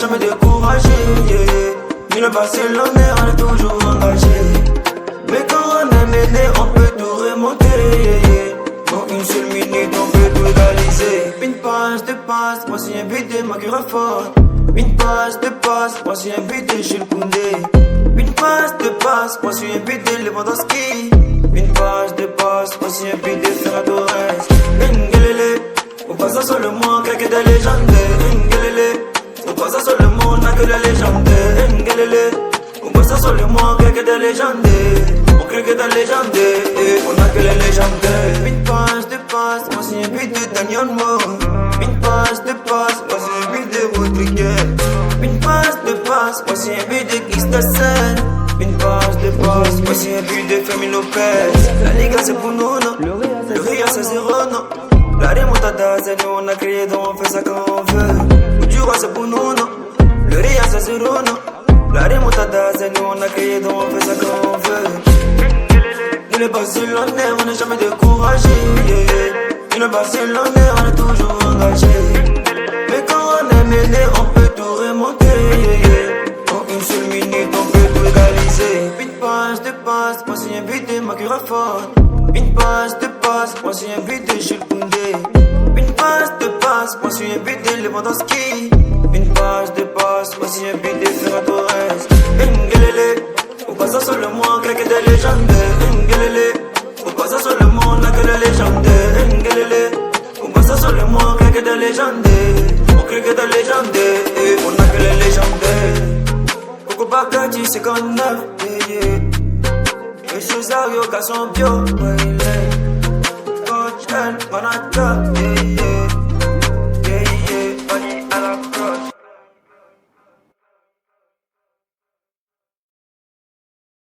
jamais découragé, yeah, yeah. Ni le Barcelonais, on est toujours engagé. Mais quand on est mené, on peut tout remonter, yeah, yeah. En une seule minute, on peut tout réaliser. Une passe de passe, voici un but de Maguire fort. Une passe de passe, voici un but de Jules Koundé. Une passe de passe, voici un but de Lewandowski. Une passe de passe, voici un but de Ferran Torres. Ngelele, on passe ça sur le monde, quelques des légendes. Ngelele, on passe ça sur le monde, n'a que des légendes. Ngelele, on passe ça sur le monde, quelques des légendes. On crée que des légendes, on a que les légendes. Une passe de passe, voici un but de Daniel Mo. Une passe de passe, voici un but de Rodriguez. Une passe de passe, voici un but de Christensen. Une passe de passe, voici un but de Fermin Lopez. La Liga c'est pour nous, non. Le Real c'est 0, non. La remontada c'est nous, on a créé donc on fait ça quand on veut. Du roi c'est pour nous, non. Le Real c'est 0, non. La remontada c'est nous, on a créé donc on fait ça quand on veut. Nous les Barcelonais, on n'est jamais découragé, yeah. Nous les Barcelonais, on est toujours engagé. Mais quand on est mené, on peut tout remonter, yeah, yeah. En une seule minute, on peut tout égaliser. Une passe de passe, voici un but de Maguire fort. Une passe de passe, voici un but de Jules Koundé. Une passe de passe, voici un but de Lewandowski. Une passe de passe, voici un but de Ferran Torres. Ngelele, on passe ça sur le monde, quelques des légendes. Ngelele, on passe ça sur le monde, n'a que des légendes. Ngelele, on passe ça sur le monde, quelques des légendes. On crée que des légendes, on a que les légendes. Coco Bacati, 59, yeah, yeah. Et Cesario, Cassambio, ouais, il est. Coach, El, Manata, yeah, yeah.